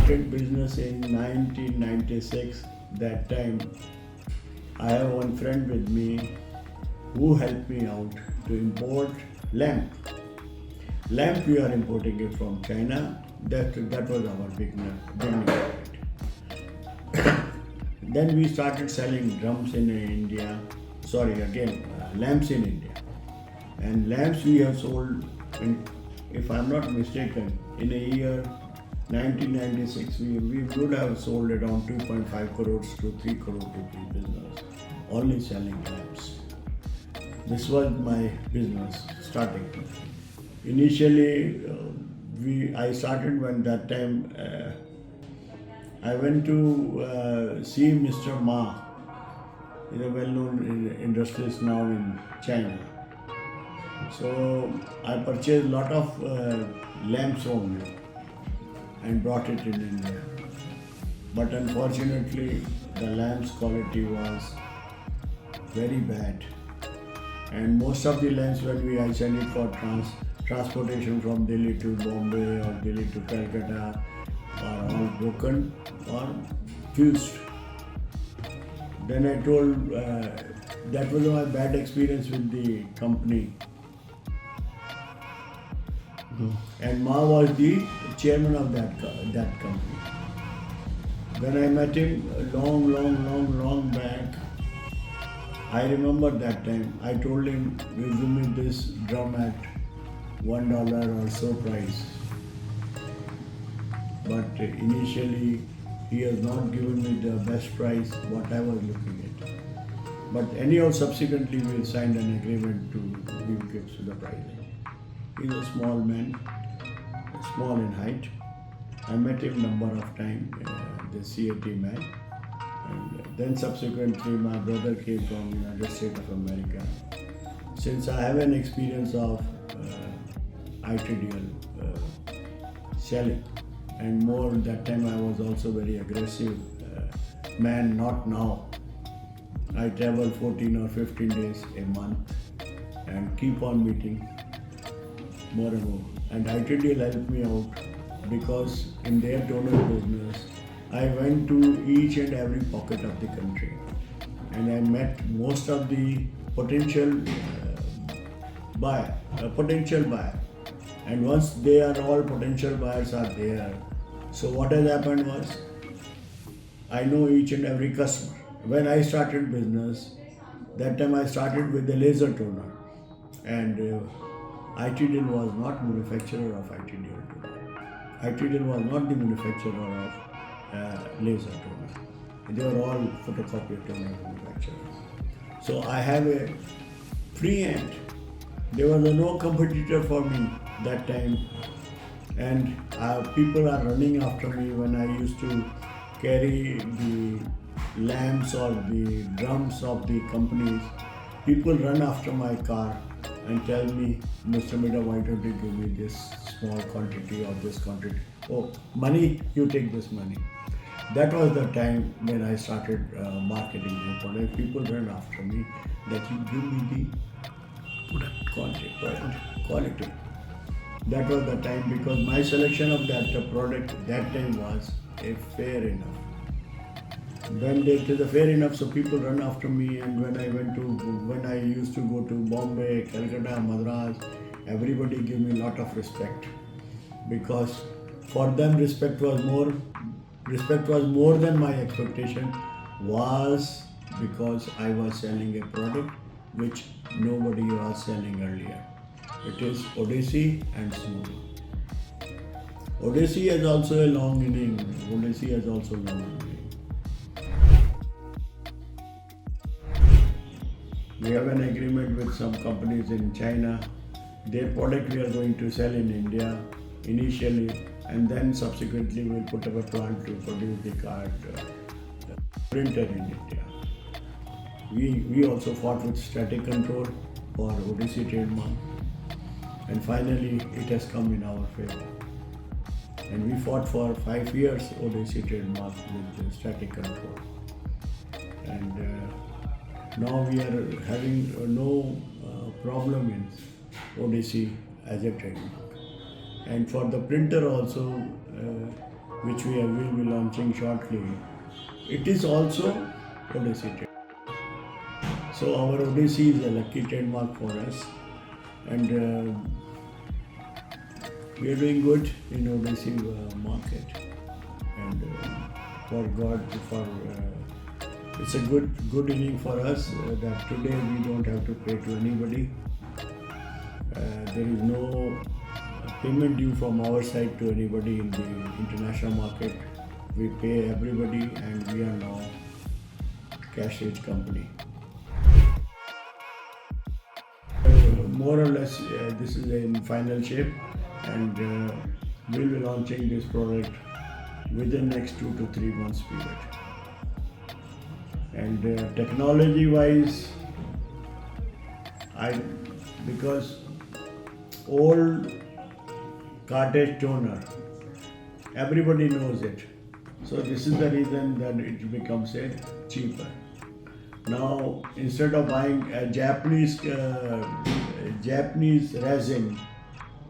started business in 1996. That time, I have one friend with me who helped me out to import lamp. Lamp we are importing it from China. That was our beginning of it. Then we started selling drums in India. Lamps in India. And lamps we have sold, if I'm not mistaken, in a year 1996 we would have sold around 2.5 crores to 3 crore rupee business, only selling lamps. This was my business starting. Initially, I started when that time I went to see Mr. Ma. He's a well-known industrialist now in China. So I purchased a lot of lamps only and brought it in India. But unfortunately, the lamps quality was very bad. And most of the lamps when I send it for transportation from Delhi to Bombay or Delhi to Calcutta are all broken or fused. Then I told, that was my bad experience with the company. And Ma was the chairman of that company. When I met him long back, I remember that time, I told him, you give me this drum at $1 or so price. But initially, he has not given me the best price what I was looking at. But anyhow, subsequently we signed an agreement to give gifts to the pricing. He's a small man, small in height. I met him number of times, the CAT man. And then subsequently my brother came from United States of America. Since I have an experience of ITDL selling, and more that time I was also very aggressive man, not now. I travel 14 or 15 days a month and keep on meeting more and more. And ITDL helped me out because in their toner business, I went to each and every pocket of the country and I met most of the potential buyer. And once they are all potential buyers are there, so what has happened was, I know each and every customer. When I started business, that time I started with the laser toner, and ITDL was not manufacturer of ITDL toner. ITDL was not the manufacturer of laser toner. They were all photocopier toner manufacturers. So I have a free hand. There was no competitor for me that time, and people are running after me when I used to carry the lamps or the drums of the companies. People run after my car and tell me, Mr. Midha, why don't you give me this small quantity or this quantity? Oh, money, you take this money. That was the time when I started marketing the product. People ran after me that you give me the quality. That was the time, because my selection of that product that time was a fair enough. When it is a fair enough, so people run after me. And when I used to go to Bombay, Calcutta, Madras, everybody gave me a lot of respect, because for them respect was more than my expectation, was because I was selling a product which nobody was selling earlier. It is Odyssey and Sumanglam. Odyssey has also a long inning. We have an agreement with some companies in China. Their product we are going to sell in India initially, and then subsequently we'll put up a plant to produce the card printer in India. We also fought with static control for Odyssey trademark, and finally it has come in our favor. And we fought for 5 years Odyssey trademark with static control. And now we are having no problem in Odyssey as a trademark. And for the printer also, which will be launching shortly. It is also Odyssey. So our Odyssey is a lucky trademark for us, and we are doing good in Odyssey market. And it's a good inning for us that today we don't have to pay to anybody. There is no payment due from our side to anybody in the international market. We pay everybody, and we are now cash-rich company. More or less, this is in final shape, and we'll be launching this product within next 2 to 3 months period. And technology-wise, because old cartridge toner, everybody knows it. So this is the reason that it becomes cheaper. Now, instead of buying a Japanese resin,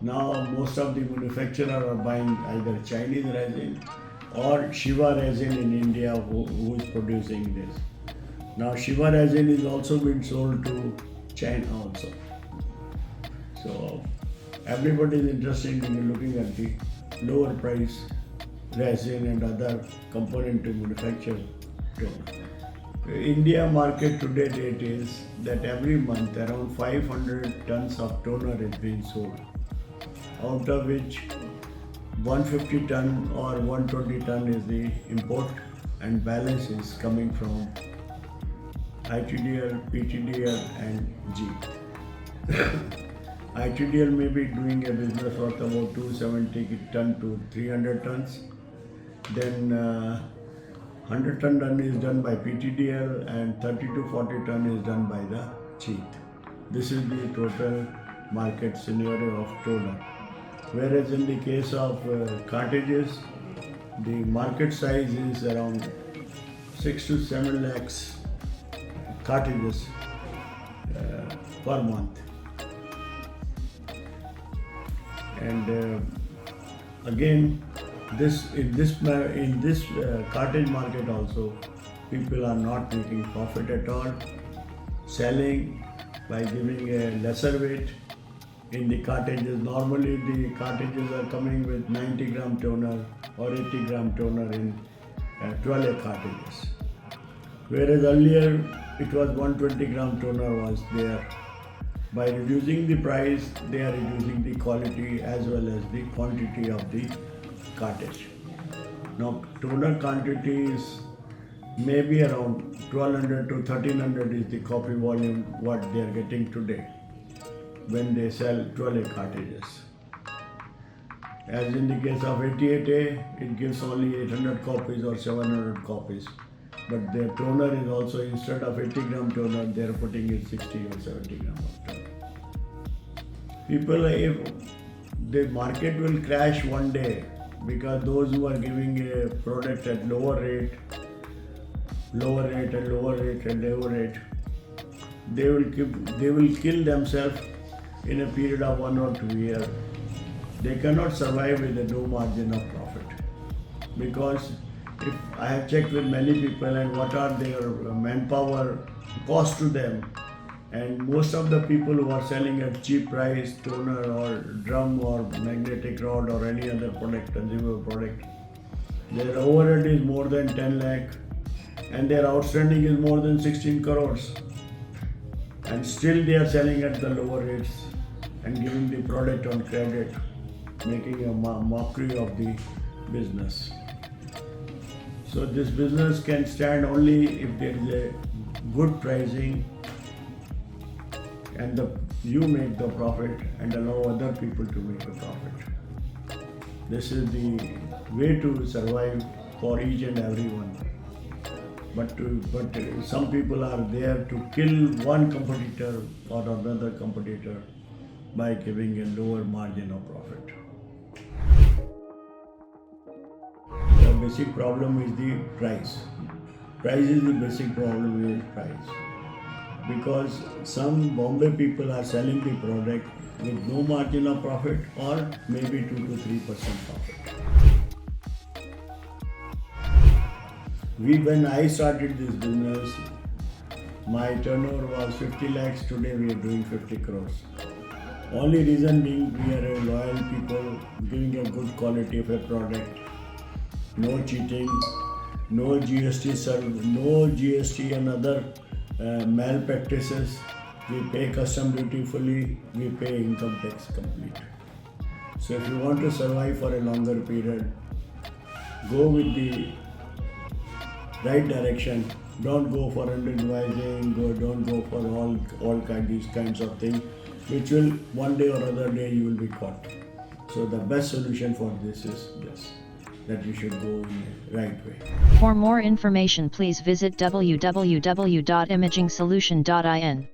now most of the manufacturers are buying either Chinese resin or Shiva resin in India, who is producing this. Now Shiva resin is also being sold to China also. So everybody is interested in looking at the lower price resin and other component to manufacture toner. India market today date is that every month around 500 tons of toner is being sold, out of which 150 ton or 120 ton is the import, and balance is coming from ITDL, PTDL and G. ITDL may be doing a business worth about 270 ton to 300 tons. Then 100 ton is done by PTDL, and 30 to 40 ton is done by the G. This is the total market scenario of toner. Whereas in the case of cartridges, the market size is around 6 to 7 lakhs cartridges per month. And again, in this cartridge market also, people are not making profit at all, selling by giving a lesser weight in the cartridges. Normally the cartridges are coming with 90 gram toner or 80 gram toner in 12A cartridges, whereas earlier it was 120 gram toner was there. By reducing the price, they are reducing the quality as well as the quantity of the cartridge. Now toner quantities may be around 1200 to 1300 is the copy volume what they are getting today when they sell 12A cartridges. As in the case of 88A, it gives only 800 copies or 700 copies. But their toner is also, instead of 80 gram toner, they are putting in 60 or 70 gram of toner. People, if the market will crash one day, because those who are giving a product at lower rate, they will kill themselves in a period of 1 or 2 years. They cannot survive with a no margin of profit, because if I have checked with many people and what are their manpower cost to them, and most of the people who are selling at cheap price toner or drum or magnetic rod or any other product, consumable product, their overhead is more than 10 lakh and their outstanding is more than 16 crores, and still they are selling at the lower rates and giving the product on credit, making a mockery of the business. So this business can stand only if there is a good pricing and you make the profit and allow other people to make the profit. This is the way to survive for each and everyone. But some people are there to kill one competitor or another competitor by giving a lower margin of profit. The basic problem is the price. Price is the basic problem is price. Because some Bombay people are selling the product with no margin of profit or maybe 2 to 3% profit. When I started this business, my turnover was 50 lakhs. Today we are doing 50 crores. Only reason being we are a loyal people, giving a good quality of a product, no cheating, no no GST and other malpractices. We pay custom dutifully, we pay income tax complete. So if you want to survive for a longer period, go with the right direction. Don't go for underadvising. Don't go for these kinds of things, which will one day or other day you will be caught. So the best solution for this is this, that you should go in the right way. For more information, please visit www.imagingsolution.in.